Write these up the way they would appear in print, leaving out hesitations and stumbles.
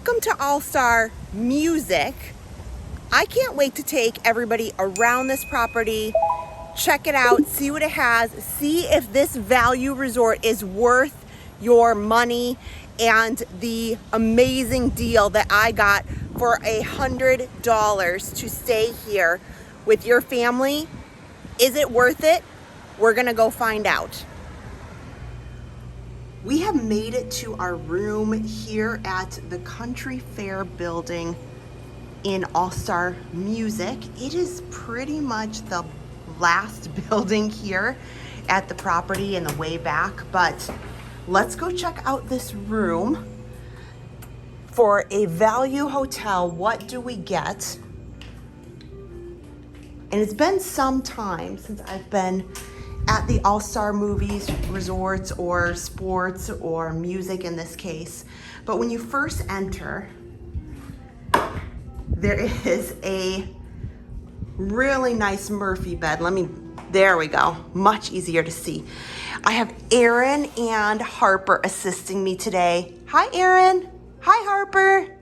Welcome to All Star Music. I can't wait to take everybody around this property, check it out, see what it has, see if this value resort is worth your money and the amazing deal that I got for $100 to stay here with your family. Is it worth it? We're gonna go find out. We have made it to our room here at the Country Fair building in All Star Music. It is pretty much the last building here at the property in the way back, but let's go check out this room. For a value hotel, what do we get? And it's been some time since I've been at the All-Star movies, resorts, or sports, or music in this case. But when you first enter, there is a really nice Murphy bed. There we go, much easier to see. I have Aaron and Harper assisting me today. Hi, Aaron. Hi, Harper.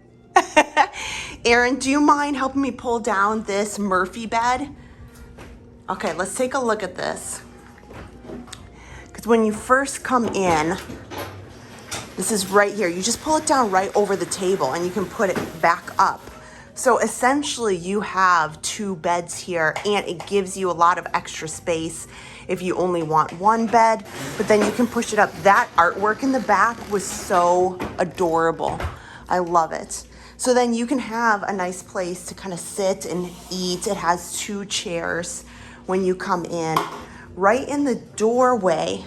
Aaron, do you mind helping me pull down this Murphy bed? Okay, let's take a look at this. Because when you first come in, this is right here. You just pull it down right over the table and you can put it back up. So essentially you have two beds here and it gives you a lot of extra space if you only want one bed, but then you can push it up. That artwork in the back was so adorable. I love it. So then you can have a nice place to kind of sit and eat. It has two chairs when you come in. Right in the doorway,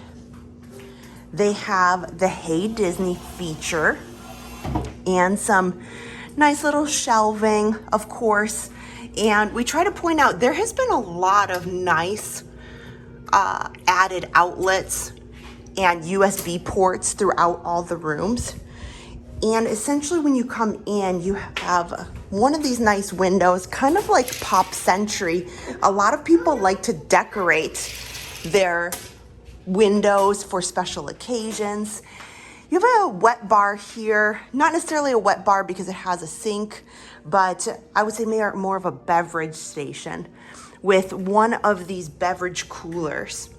they have the Hey Disney feature and some nice little shelving, of course. And we try to point out there has been a lot of nice added outlets and USB ports throughout all the rooms. And essentially when you come in, you have one of these nice windows, kind of like Pop Century. A lot of people like to decorate their windows for special occasions. You have a wet bar here, not necessarily a wet bar because it has a sink, but I would say more of a beverage station with one of these beverage coolers.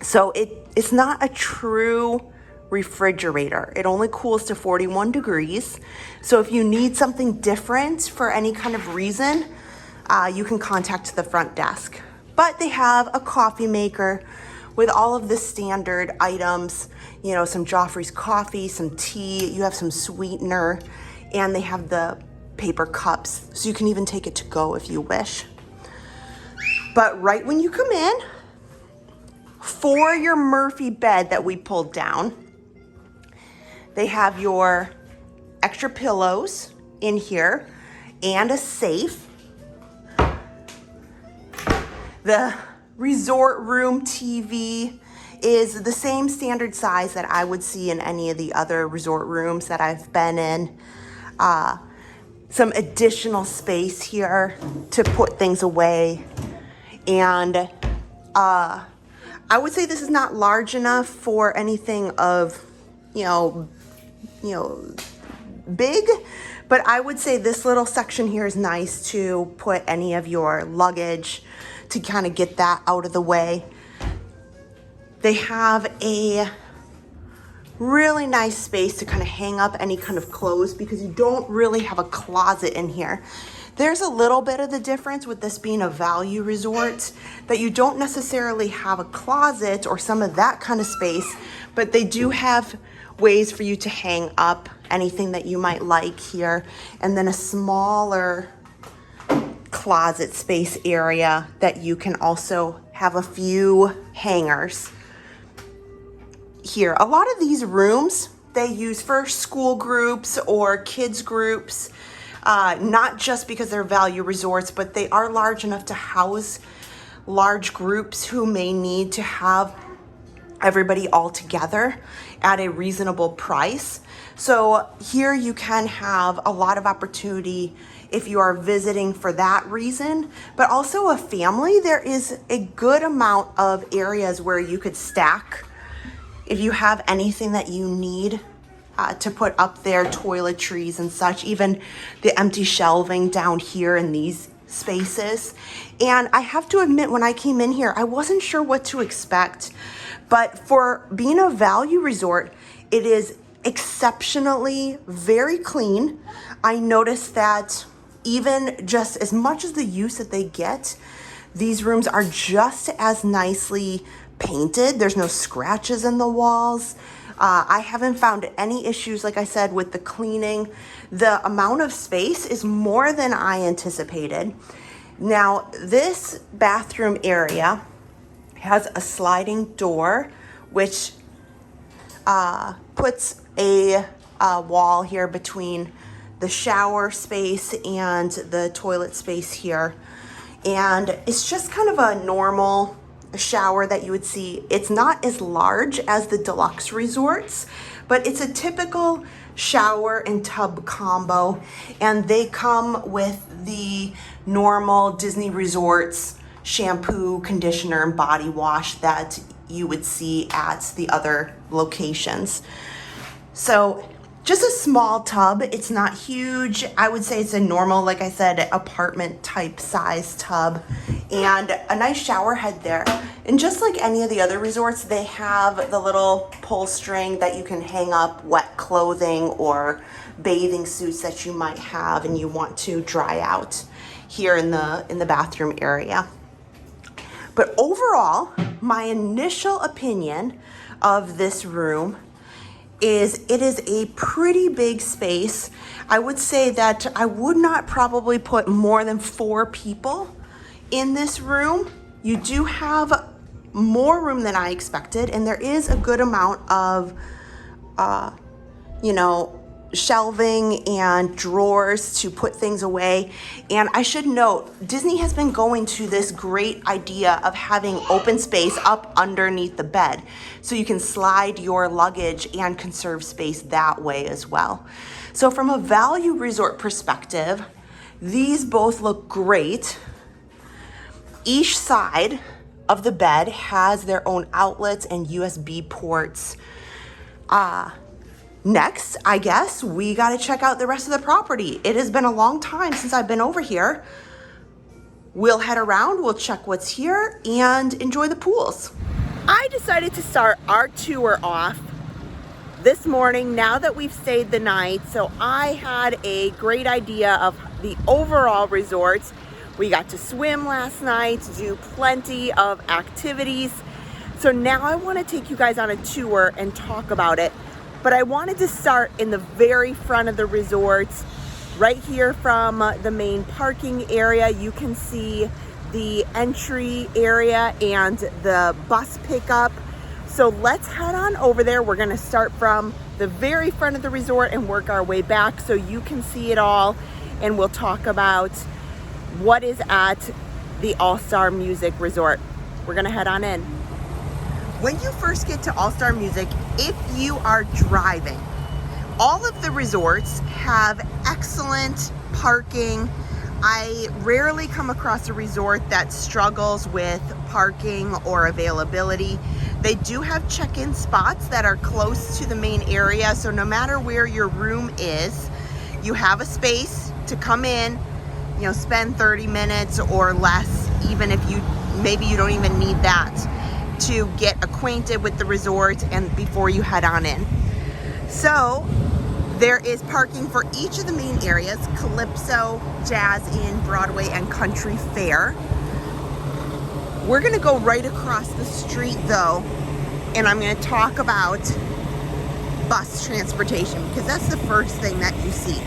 So it's not a true refrigerator. It only cools to 41 degrees. So if you need something different for any kind of reason, you can contact the front desk. But they have a coffee maker with all of the standard items, you know, some Joffrey's coffee, some tea, you have some sweetener, and they have the paper cups, so you can even take it to go if you wish. But right when you come in, for your Murphy bed that we pulled down, they have your extra pillows in here and a safe. The resort room TV is the same standard size that I would see in any of the other resort rooms that I've been in. Some additional space here to put things away. And I would say this is not large enough for anything of, big, but I would say this little section here is nice to put any of your luggage to kind of get that out of the way. They have a really nice space to kind of hang up any kind of clothes because you don't really have a closet in here. There's a little bit of the difference with this being a value resort that you don't necessarily have a closet or some of that kind of space, but they do have ways for you to hang up anything that you might like here, and then a smaller closet space area that you can also have a few hangers here. A lot of these rooms they use for school groups or kids groups, not just because they're value resorts, but they are large enough to house large groups who may need to have everybody all together at a reasonable price. So here you can have a lot of opportunity if you are visiting for that reason, but also a family. There is a good amount of areas where you could stack if you have anything that you need to put up their toiletries and such, even the empty shelving down here in these spaces. And I have to admit, when I came in here, I wasn't sure what to expect, but for being a value resort, it is exceptionally very clean. I noticed that even just as much as the use that they get, these rooms are just as nicely painted. There's no scratches in the walls. I haven't found any issues, like I said, with the cleaning. The amount of space is more than I anticipated. Now, this bathroom area has a sliding door, which puts a wall here between the shower space and the toilet space here. And it's just kind of a normal shower that you would see. It's not as large as the deluxe resorts, but it's a typical shower and tub combo, and they come with the normal Disney resorts shampoo, conditioner, and body wash that you would see at the other locations. So just a small tub. It's not huge. I would say it's a normal, like I said, apartment type size tub, and a nice shower head there. And just like any of the other resorts, they have the little pull string that you can hang up wet clothing or bathing suits that you might have and you want to dry out here in the bathroom area. But overall, my initial opinion of this room is it is a pretty big space. I would say that I would not probably put more than 4 people in this room. You do have more room than I expected, and there is a good amount of, shelving and drawers to put things away. And I should note, Disney has been going to this great idea of having open space up underneath the bed, so you can slide your luggage and conserve space that way as well. So from a value resort perspective, these both look great. Each side of the bed has their own outlets and USB ports. Next, I guess we got to check out the rest of the property. It has been a long time since I've been over here. We'll head around, we'll check what's here, and enjoy the pools. I decided to start our tour off this morning now that we've stayed the night. So I had a great idea of the overall resort. We got to swim last night, do plenty of activities. So now I want to take you guys on a tour and talk about it. But I wanted to start in the very front of the resort, right here from the main parking area. You can see the entry area and the bus pickup. So let's head on over there. We're gonna start from the very front of the resort and work our way back so you can see it all. And we'll talk about what is at the All-Star Music Resort. We're gonna head on in. When you first get to All-Star Music, if you are driving, all of the resorts have excellent parking. I rarely come across a resort that struggles with parking or availability. They do have check-in spots that are close to the main area, so no matter where your room is, you have a space to come in, spend 30 minutes or less, even if maybe you don't even need that, to get acquainted with the resort and before you head on in. So there is parking for each of the main areas: Calypso, Jazz Inn, Broadway, and Country Fair. We're gonna go right across the street though, and I'm gonna talk about bus transportation because that's the first thing that you see.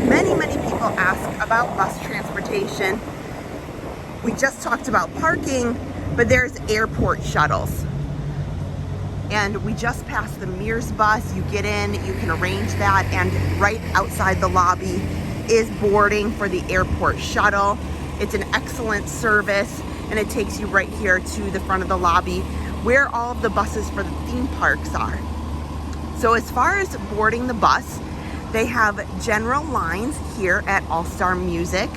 Many people ask about bus transportation. We just talked about parking, but there's airport shuttles. And we just passed the Mears bus. You get in, you can arrange that, and right outside the lobby is boarding for the airport shuttle. It's an excellent service, and it takes you right here to the front of the lobby where all of the buses for the theme parks are. So as far as boarding the bus, they have general lines here at All-Star Music.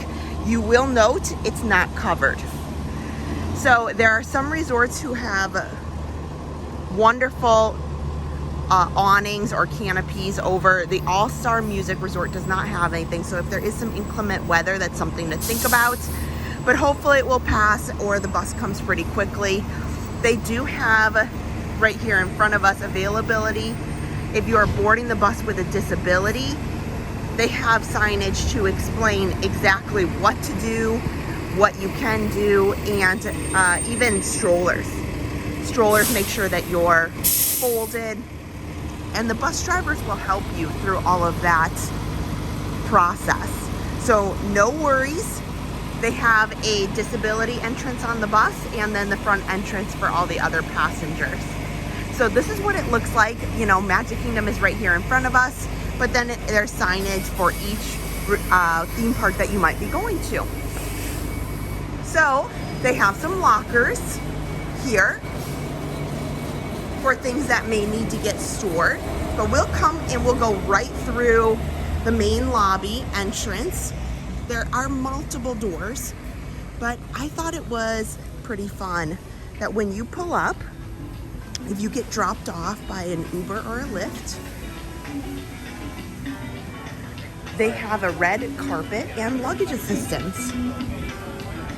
You will note it's not covered. So there are some resorts who have wonderful awnings or canopies over. The All-Star Music Resort does not have anything, so if there is some inclement weather, that's something to think about. But hopefully it will pass, or the bus comes pretty quickly. They do have right here in front of us availability. If you are boarding the bus with a disability, they have signage to explain exactly what to do, what you can do, and even strollers. Strollers, make sure that you're folded, and the bus drivers will help you through all of that process. So no worries. They have a disability entrance on the bus, and then the front entrance for all the other passengers. So this is what it looks like. You know, Magic Kingdom is right here in front of us, but then there's signage for each theme park that you might be going to. So they have some lockers here for things that may need to get stored, but we'll come and we'll go right through the main lobby entrance. There are multiple doors, but I thought it was pretty fun that when you pull up, if you get dropped off by an Uber or a Lyft, they have a red carpet and luggage assistance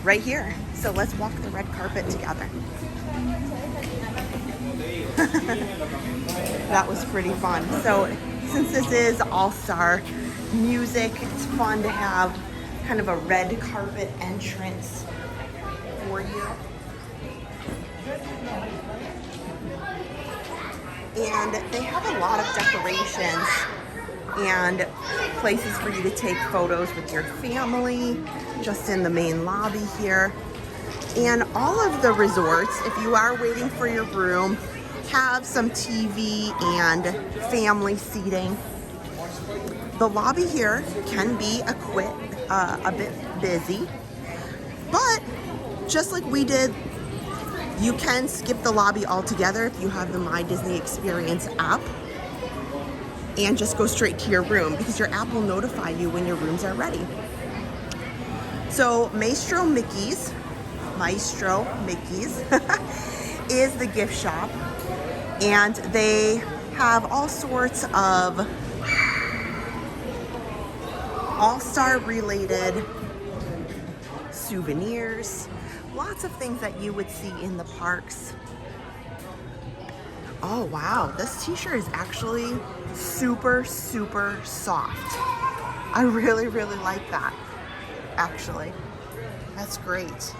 right here. So let's walk the red carpet together. That was pretty fun. So since this is All-Star Music, it's fun to have kind of a red carpet entrance for you. And they have a lot of decorations and places for you to take photos with your family just in the main lobby here. And all of the resorts, if you are waiting for your room, have some TV and family seating. The lobby here can be a bit busy, but just like we did, you can skip the lobby altogether if you have the My Disney Experience app and just go straight to your room, because your app will notify you when your rooms are ready. So Maestro Mickey's is the gift shop, and they have all sorts of All-Star related souvenirs, lots of things that you would see in the parks. Oh wow, this t-shirt is actually super, super soft. I really, really like that, actually. That's great.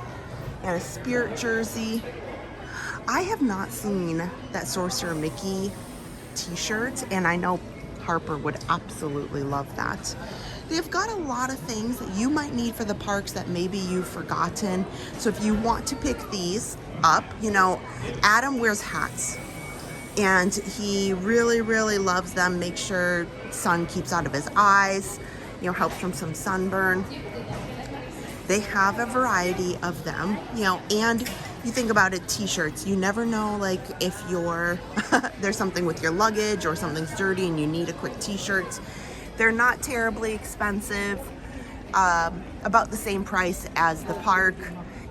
And a Spirit jersey. I have not seen that Sorcerer Mickey t-shirt, and I know Harper would absolutely love that. They've got a lot of things that you might need for the parks that maybe you've forgotten. So if you want to pick these up, you know, Adam wears hats, and he really, really loves them. Make sure sun keeps out of his eyes, you know, helps from some sunburn. They have a variety of them, you know, and you think about it, t-shirts, you never know, like if you're, there's something with your luggage or something's dirty and you need a quick t-shirt. They're not terribly expensive, about the same price as the park.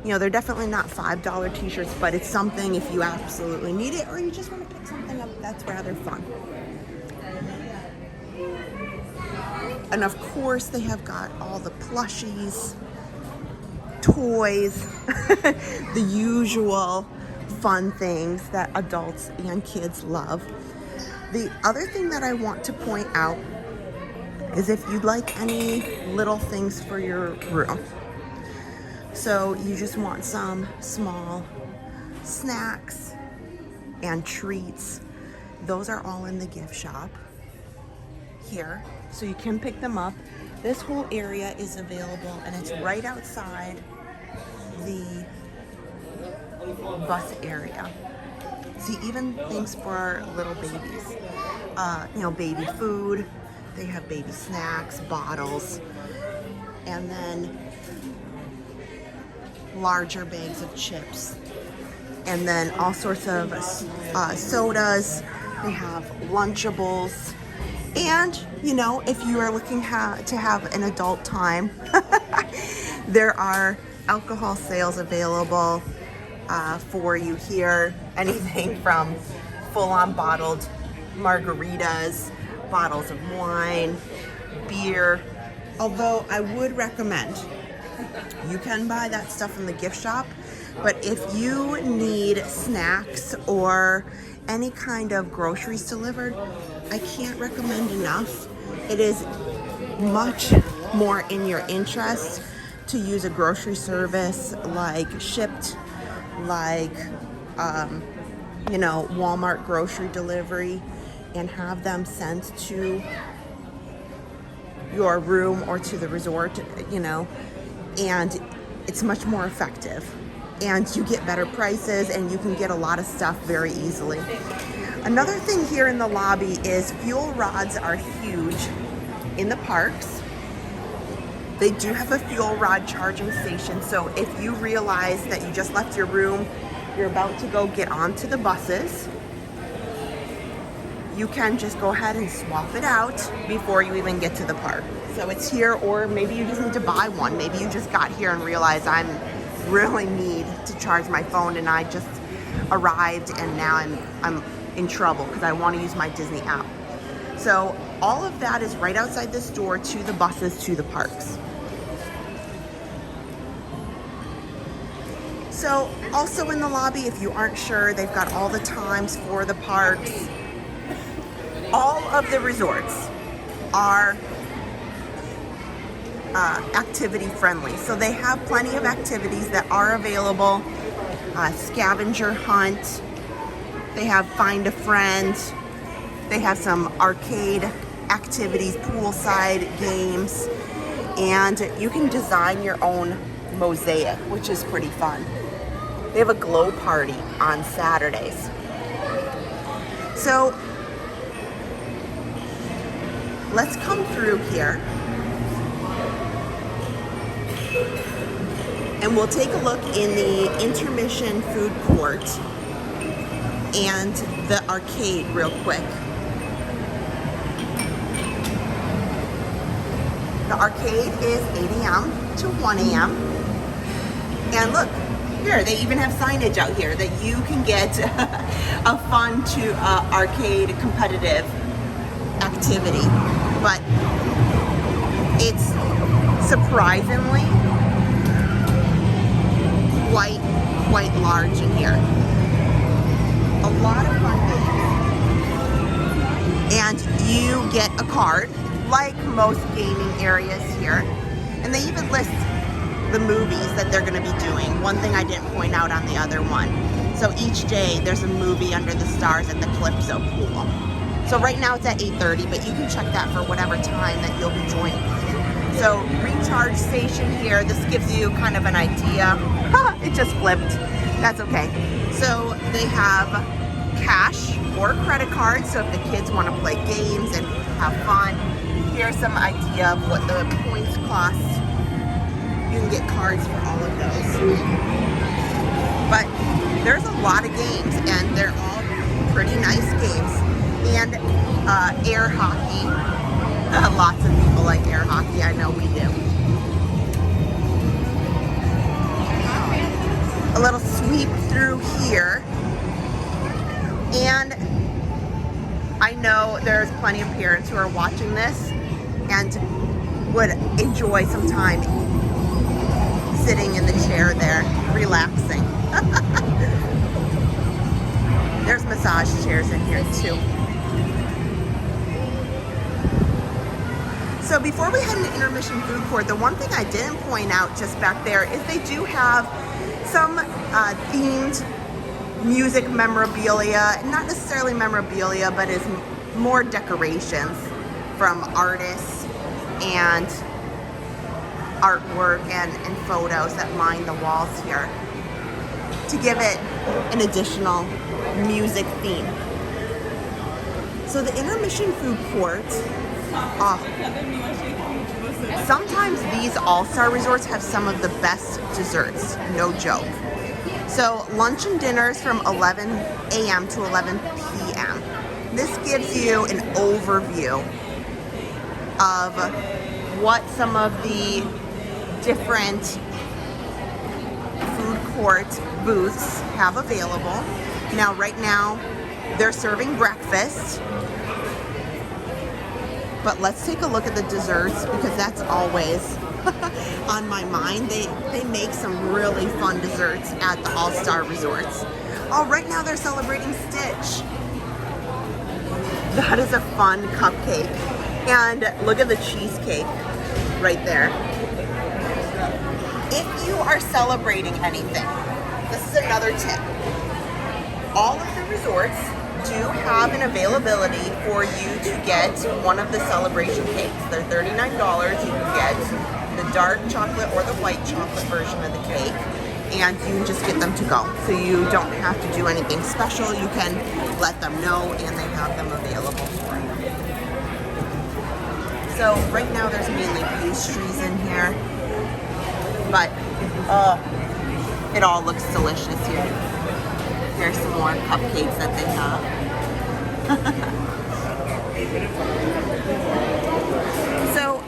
You know, they're definitely not $5 t-shirts, but it's something if you absolutely need it or you just want to pick something up that's rather fun. And of course, they have got all the plushies, toys, the usual fun things that adults and kids love. The other thing that I want to point out is if you'd like any little things for your room. So you just want some small snacks and treats. Those are all in the gift shop here, so you can pick them up. This whole area is available, and it's right outside the bus area. See, even things for little babies. You know, baby food. They have baby snacks, bottles, and then larger bags of chips. And then all sorts of sodas. They have Lunchables. And, you know, if you are looking to have an adult time, there are alcohol sales available for you here. Anything from full-on bottled margaritas, bottles of wine, beer. Although I would recommend, you can buy that stuff in the gift shop, but if you need snacks or any kind of groceries delivered, I can't recommend enough. It is much more in your interest to use a grocery service like Shipt, like Walmart grocery delivery, and have them sent to your room or to the resort, and it's much more effective. And you get better prices and you can get a lot of stuff very easily. Another thing here in the lobby is fuel rods are huge in the parks. They do have a fuel rod charging station, so if you realize that you just left your room, you're about to go get onto the buses, you can just go ahead and swap it out before you even get to the park. So it's here, or maybe you just need to buy one. Maybe you just got here and realized I really need to charge my phone and I just arrived and now I'm in trouble because I want to use my Disney app. So all of that is right outside this door to the buses to the parks. So also in the lobby, if you aren't sure, they've got all the times for the parks. All of the resorts are activity friendly. So they have plenty of activities that are available. Scavenger hunt. They have find a friend. They have some arcade activities, poolside games, and you can design your own mosaic, which is pretty fun. They have a glow party on Saturdays. So let's come through here and we'll take a look in the intermission food court and the arcade real quick. The arcade is 8 a.m. to 1 a.m. And look, here, they even have signage out here that you can get a fun to arcade competitive activity. But it's surprisingly quite large in here. A lot of fun games. And you get a card, like most gaming areas here. And they even list the movies that they're going to be doing. One thing I didn't point out on the other one. So each day there's a movie under the stars at the Calypso pool. So right now it's at 8:30, but you can check that for whatever time that you'll be joining. So recharge station here. This gives you kind of an idea. It just flipped. That's okay. So they have cash or credit cards. So if the kids want to play games and have fun, here's some idea of what the points cost. You can get cards for all of those. But there's a lot of games and they're all pretty nice games. And air hockey. Lots of people like air hockey. I know we do. A little sweep through here. And I know there's plenty of parents who are watching this and would enjoy some time sitting in the chair there, relaxing. There's massage chairs in here too. So before we head into intermission food court, the one thing I didn't point out just back there is they do have some themed music memorabilia, not necessarily memorabilia, but is more decorations from artists and artwork and photos that line the walls here to give it an additional music theme. So the intermission food court, sometimes these all-star resorts have some of the best desserts, no joke. So lunch and dinners from 11 a.m. to 11 p.m. This gives you an overview of what some of the different food court booths have available. Now, right now, They're serving breakfast. But let's take a look at the desserts because that's always on my mind. They make some really fun desserts at the All-Star Resorts. Oh, right now they're celebrating Stitch. That is a fun cupcake. And look at the cheesecake right there. If you are celebrating anything, this is another tip. All of the resorts do have an availability for you to get one of the celebration cakes. They're $39. You can get the dark chocolate or the white chocolate version of the cake, and you can just get them to go. So you don't have to do anything special. You can let them know and they have them available for you. So right now there's mainly pastries in here, but it all looks delicious here. Here's some more cupcakes that they have. So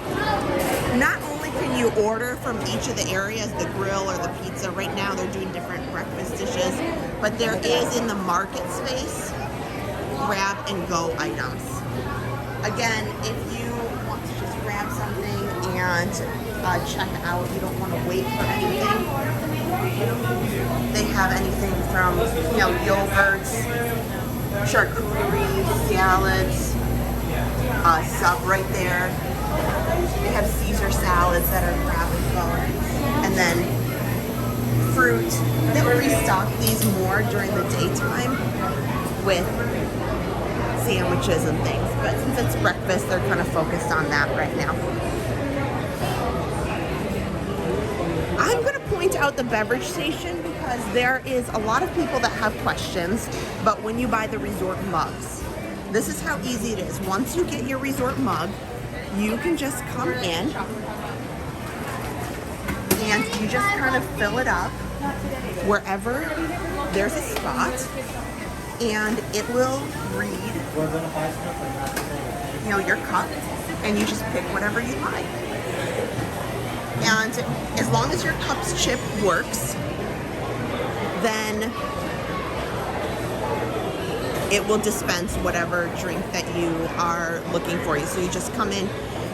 not only can you order from each of the areas, the grill or the pizza, right now they're doing different breakfast dishes, but there is in the market space grab and go items. Again, if you want to just grab something and check out, you don't want to wait for anything, they have anything from, yogurts, charcuterie, salads, sub right there. They have Caesar salads that are grab and go, and then fruit. They'll restock these more during the daytime with sandwiches and things, but since it's breakfast, they're kind of focused on that right now. I'm going to point out the beverage station because there is a lot of people that have questions about when you buy the resort mugs. This is how easy it is. Once you get your resort mug, you can just come in and you just kind of fill it up wherever there's a spot, and it will read, your cup, and you just pick whatever you like. And as long as your cup's chip works, then it will dispense whatever drink that you are looking for. So you just come in.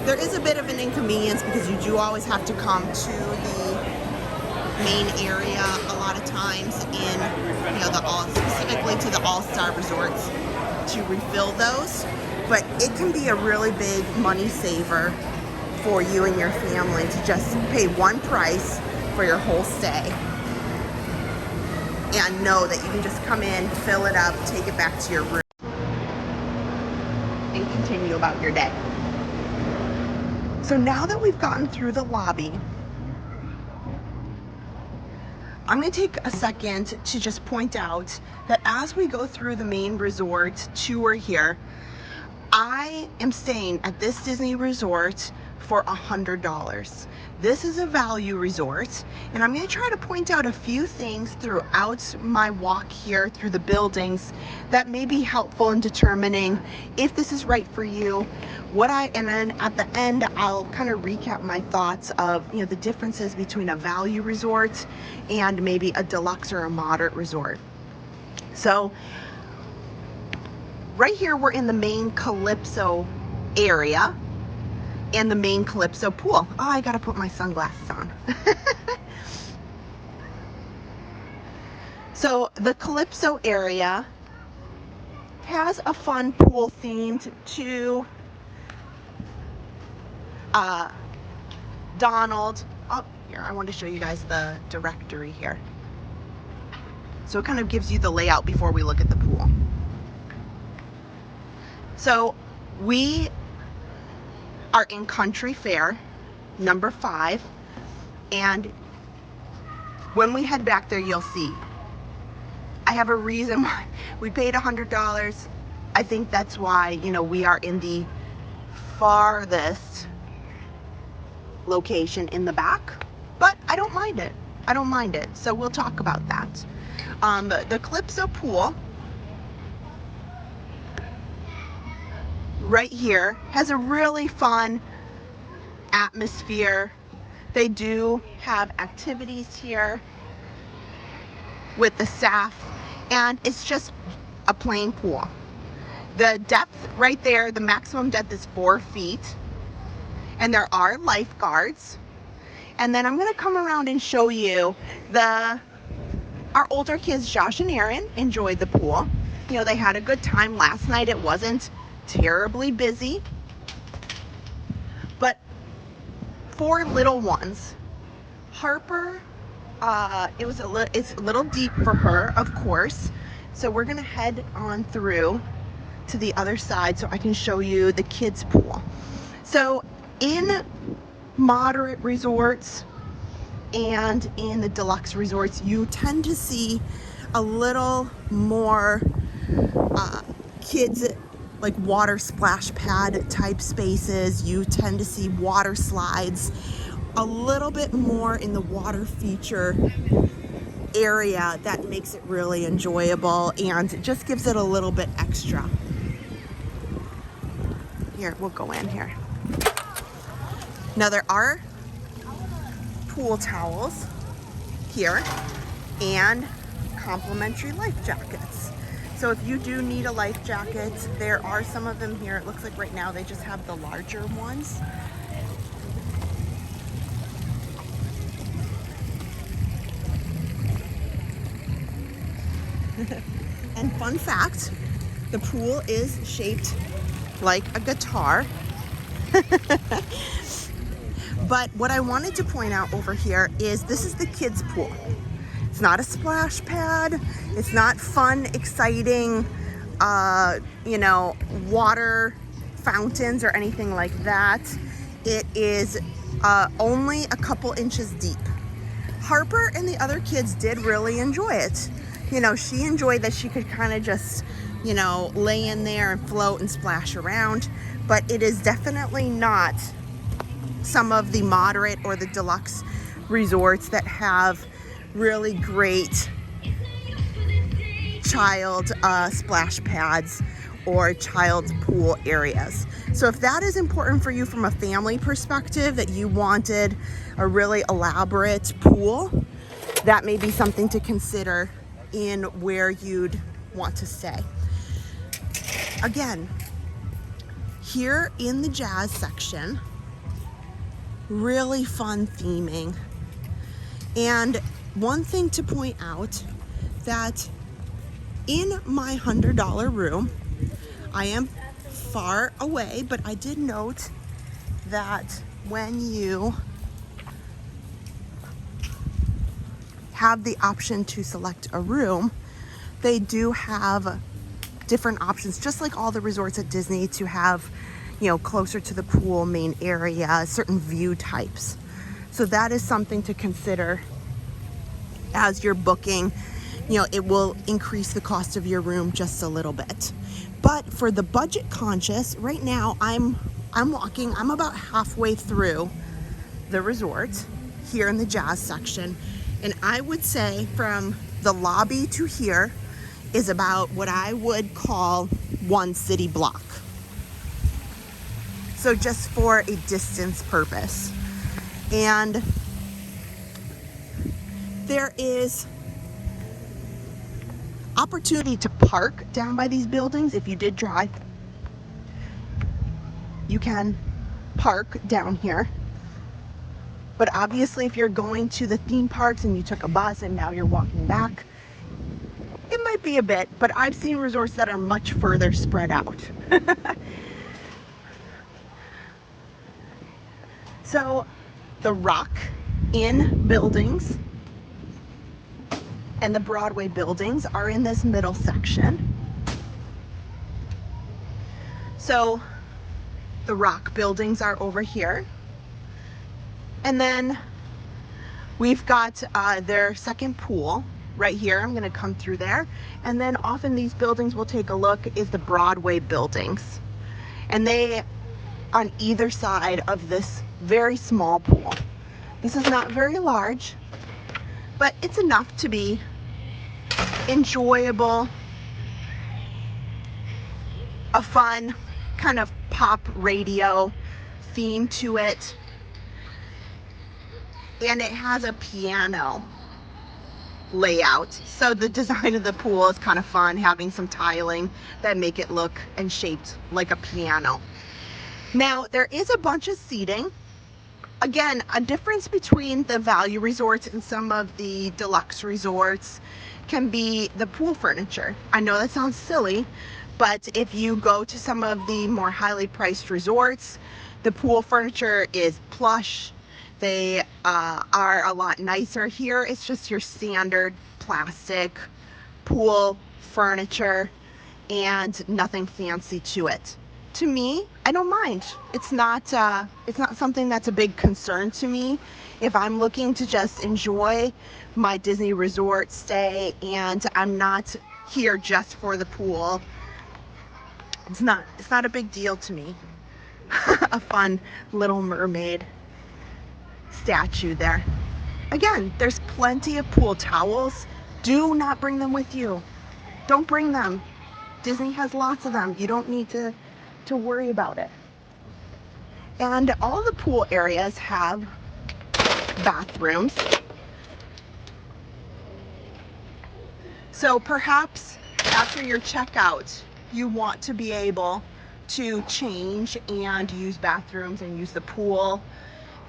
There is a bit of an inconvenience because you do always have to come to the main area a lot of times in, specifically to the All-Star Resorts to refill those. But it can be a really big money saver for you and your family to just pay one price for your whole stay and know that you can just come in, fill it up, take it back to your room, and continue about your day. So now that we've gotten through the lobby, I'm going to take a second to just point out that as we go through the main resort tour here, I am staying at this Disney resort for $100. This is a value resort, and I'm going to try to point out a few things throughout my walk here through the buildings that may be helpful in determining if this is right for you. And then at the end, I'll kind of recap my thoughts of the differences between a value resort and maybe a deluxe or a moderate resort. So right here, we're in the main Calypso area and the main Calypso pool. Oh, I gotta put my sunglasses on. So the Calypso area has a fun pool themed to Donald. Oh, here, I want to show you guys the directory here. So it kind of gives you the layout before we look at the pool. So we are in Country Fair, number 5, and when we head back there, you'll see. I have a reason why we paid $100. I think that's why, we are in the farthest location in the back, but I don't mind it. I don't mind it. So we'll talk about that. The Calypso pool right here has a really fun atmosphere. They do have activities here with the staff, and it's just a plain pool. The depth right there, the maximum depth is 4 feet. And there are lifeguards. And then I'm gonna come around and show you our older kids, Josh and Aaron, enjoyed the pool. You know, they had a good time last night. It wasn't terribly busy. But for little ones, Harper, it's a little deep for her, of course. So we're gonna head on through to the other side so I can show you the kids' pool. So in moderate resorts and in the deluxe resorts, you tend to see a little more kids, like water splash pad type spaces. You tend to see water slides a little bit more in the water feature area. That makes it really enjoyable and just gives it a little bit extra. Here, we'll go in here. Now there are pool towels here and complimentary life jackets. So if you do need a life jacket, there are some of them here. It looks like right now they just have the larger ones. And fun fact, the pool is shaped like a guitar. But what I wanted to point out over here is this is the kids' pool. It's not a splash pad. It's not fun, exciting, water fountains or anything like that. It is only a couple inches deep. Harper and the other kids did really enjoy it. You know, she enjoyed that she could kind of just, lay in there and float and splash around. But it is definitely not some of the moderate or the deluxe resorts that have really great child splash pads or child pool areas. So if that is important for you from a family perspective, that you wanted a really elaborate pool, that may be something to consider in where you'd want to stay. Again, here in the jazz section, really fun theming. And one thing to point out, that in my $100 room, I am far away, but I did note that when you have the option to select a room, they do have different options, just like all the resorts at Disney, to have, closer to the pool main area, certain view types. So that is something to consider as you're booking. It will increase the cost of your room just a little bit. But for the budget conscious, right now I'm about halfway through the resort here in the jazz section. And I would say from the lobby to here is about what I would call one city block. So just for a distance purpose. And there is opportunity to park down by these buildings. If you did drive, you can park down here. But obviously if you're going to the theme parks and you took a bus and now you're walking back, it might be a bit, but I've seen resorts that are much further spread out. So the Rock Inn buildings and the Broadway buildings are in this middle section. So the Rock buildings are over here. And then we've got their second pool right here. I'm gonna come through there. And then off in these buildings, we'll take a look, is the Broadway buildings. And they on either side of this very small pool. This is not very large, but it's enough to be enjoyable, a fun kind of pop radio theme to it. And it has a piano layout. So the design of the pool is kind of fun, having some tiling that make it look and shaped like a piano. Now there is a bunch of seating. Again, a difference between the value resorts and some of the deluxe resorts can be the pool furniture. I know that sounds silly, but if you go to some of the more highly priced resorts, the pool furniture is plush. They are a lot nicer. Here it's just your standard plastic pool furniture and nothing fancy to it. To me, I don't mind. It's not something that's a big concern to me. If I'm looking to just enjoy my Disney resort stay and I'm not here just for the pool, it's not a big deal to me. A fun Little Mermaid statue there. Again, there's plenty of pool towels. Do not bring them with you. Don't bring them. Disney has lots of them. You don't need to worry about it. And all the pool areas have bathrooms. So perhaps after your checkout, you want to be able to change and use bathrooms and use the pool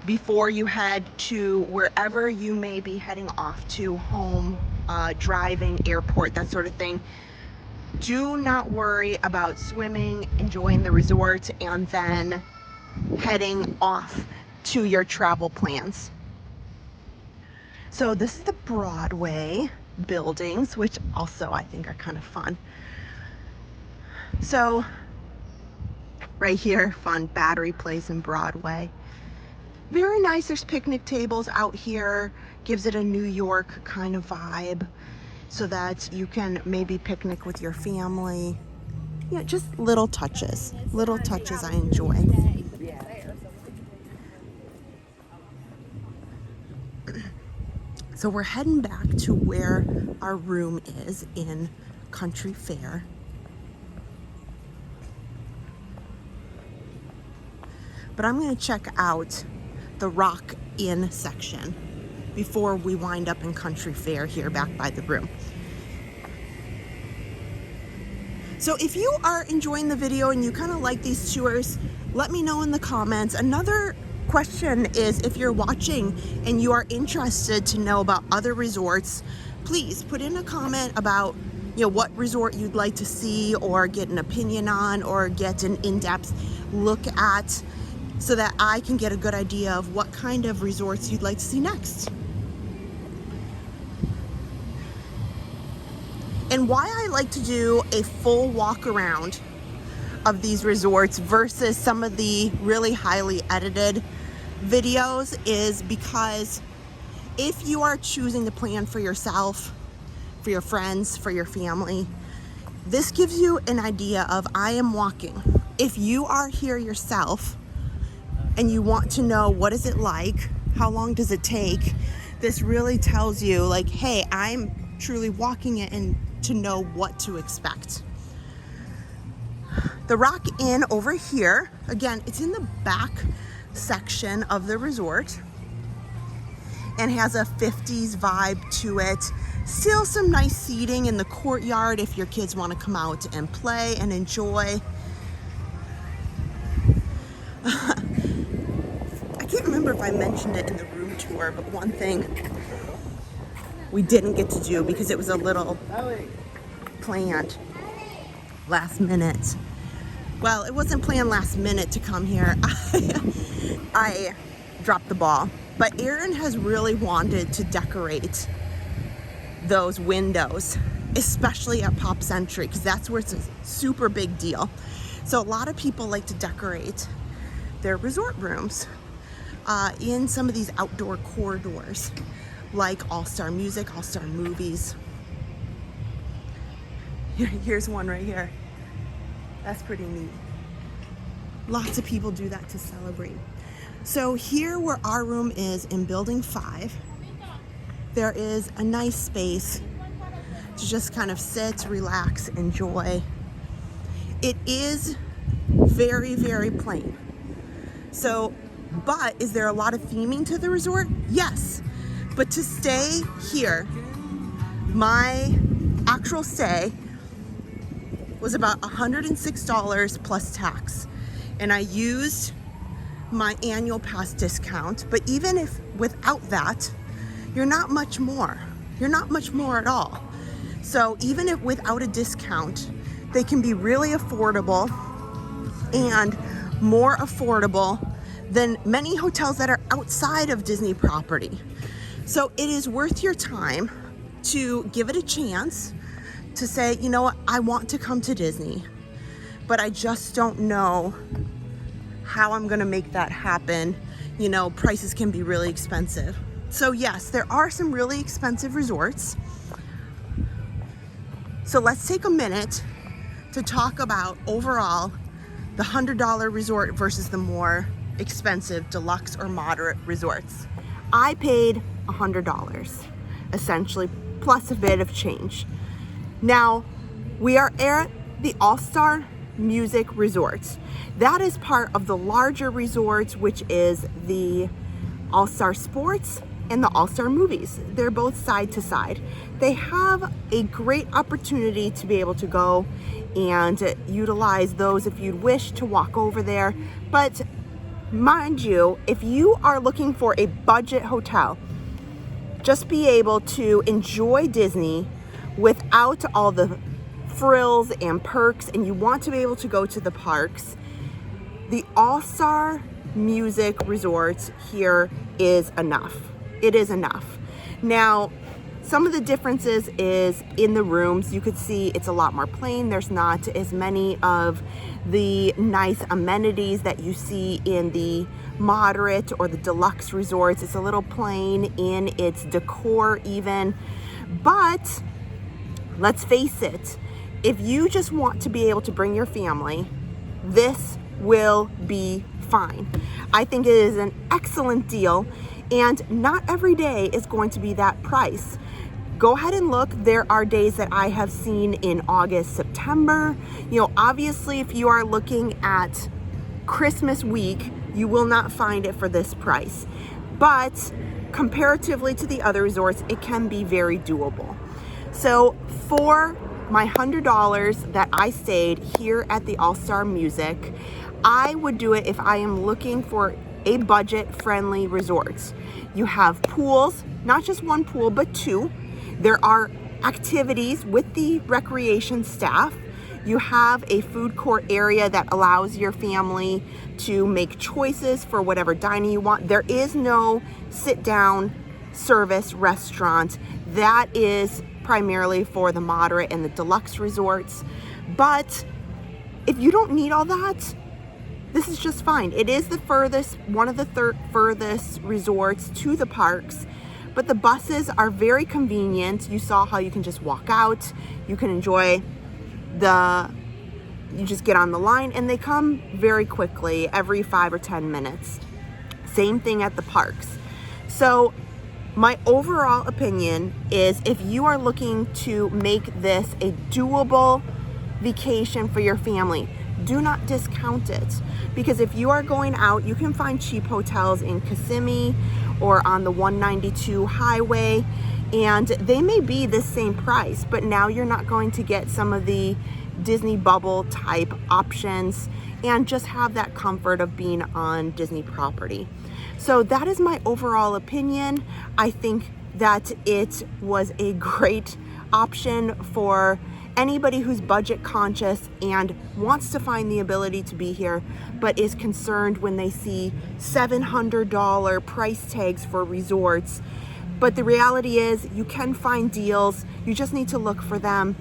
before you head to wherever you may be heading off to, home, driving, airport, that sort of thing. Do not worry about swimming, enjoying the resort, and then heading off to your travel plans. So this is the Broadway buildings, which also I think are kind of fun. So right here, fun Battery Place in Broadway. Very nice. There's picnic tables out here. Gives it a New York kind of vibe, so that you can maybe picnic with your family. Yeah, just little touches. Little touches I enjoy. So we're heading back to where our room is in Country Fair. But I'm going to check out the Rock Inn section before we wind up in Country Fair here back by the room. So if you are enjoying the video and you kind of like these tours, let me know in the comments. Another question is, if you're watching and you are interested to know about other resorts, please put in a comment about, you know, what resort you'd like to see or get an opinion on or get an in-depth look at, so that I can get a good idea of what kind of resorts you'd like to see next. And why I like to do a full walk around of these resorts versus some of the really highly edited videos is because if you are choosing to plan for yourself, for your friends, for your family, this gives you an idea of, I am walking. If you are here yourself and you want to know what is it like, how long does it take, this really tells you, like, hey, I'm truly walking it and to know what to expect. The Rock Inn over here, again, it's in the back section of the resort and has a 50s vibe to it. Still some nice seating in the courtyard if your kids want to come out and play and enjoy. I can't remember if I mentioned it in the room tour, but one thing we didn't get to do because it was a little planned last minute. Well, it wasn't planned last minute to come here. I dropped the ball. But Aaron has really wanted to decorate those windows, especially at Pop Century, because that's where it's a super big deal. So a lot of people like to decorate their resort rooms in some of these outdoor corridors, like All-Star Music, All-Star Movies. Here's one right here. That's pretty neat. Lots of people do that to celebrate. So here where our room is in Building 5, there is a nice space to just kind of sit, relax, enjoy. It is very, very plain. So, but is there a lot of theming to the resort? Yes. But to stay here My actual stay was about $106 plus tax, and I used my annual pass discount. But even if without that, you're not much more. You're not much more at all. So even if without a discount, they can be really affordable and more affordable than many hotels that are outside of Disney property. So it is worth your time to give it a chance to say, you know what, I want to come to Disney, but I just don't know how I'm gonna make that happen. You know, prices can be really expensive. So yes, there are some really expensive resorts. So let's take a minute to talk about overall the $100 resort versus the more expensive deluxe or moderate resorts. I paid $100, essentially, plus a bit of change. Now, we are at the All-Star Music Resort. That is part of the larger resorts, which is the All-Star Sports and the All-Star Movies. They're both side to side. They have a great opportunity to be able to go and utilize those if you'd wish to walk over there. But mind you, if you are looking for a budget hotel, just be able to enjoy Disney without all the frills and perks, and you want to be able to go to the parks, the All-Star Music Resort here is enough. It is enough. Now, some of the differences is in the rooms. You could see it's a lot more plain. There's not as many of the nice amenities that you see in the moderate or the deluxe resorts. It's a little plain in its decor even. But let's face it, if you just want to be able to bring your family, this will be fine. I think it is an excellent deal, and not every day is going to be that price. Go ahead and look. There are days that I have seen in August, September. You know, obviously, if you are looking at Christmas week, you will not find it for this price. But comparatively to the other resorts, it can be very doable. So for my $100 that I stayed here at the All-Star Music, I would do it if I am looking for a budget-friendly resort. You have pools, not just one pool, but two. There are activities with the recreation staff. You have a food court area that allows your family to make choices for whatever dining you want. There is no sit-down service restaurant. That is primarily for the moderate and the deluxe resorts. But if you don't need all that, this is just fine. It is the furthest, one of the furthest resorts to the parks, but the buses are very convenient. You saw how you can just walk out. You can enjoy you just get on the line and they come very quickly, every 5 or 10 minutes. Same thing at the parks. So my overall opinion is if you are looking to make this a doable vacation for your family, do not discount it, because if you are going out, you can find cheap hotels in Kissimmee or on the 192 highway, and they may be the same price, but now you're not going to get some of the Disney bubble type options and just have that comfort of being on Disney property. So that is my overall opinion. I think that it was a great option for anybody who's budget conscious and wants to find the ability to be here, but is concerned when they see $700 price tags for resorts. But the reality is you can find deals. You just need to look for them,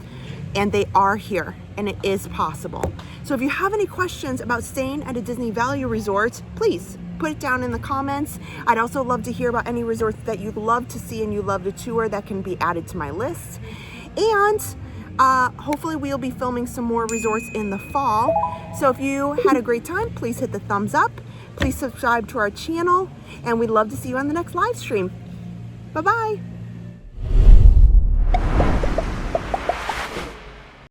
and they are here, and it is possible. So if you have any questions about staying at a Disney Value Resort, please put it down in the comments. I'd also love to hear about any resorts that you'd love to see and you'd love to tour that can be added to my list. And hopefully we'll be filming some more resorts in the fall. So if you had a great time, please hit the thumbs up. Please subscribe to our channel, and we'd love to see you on the next live stream. Bye-bye.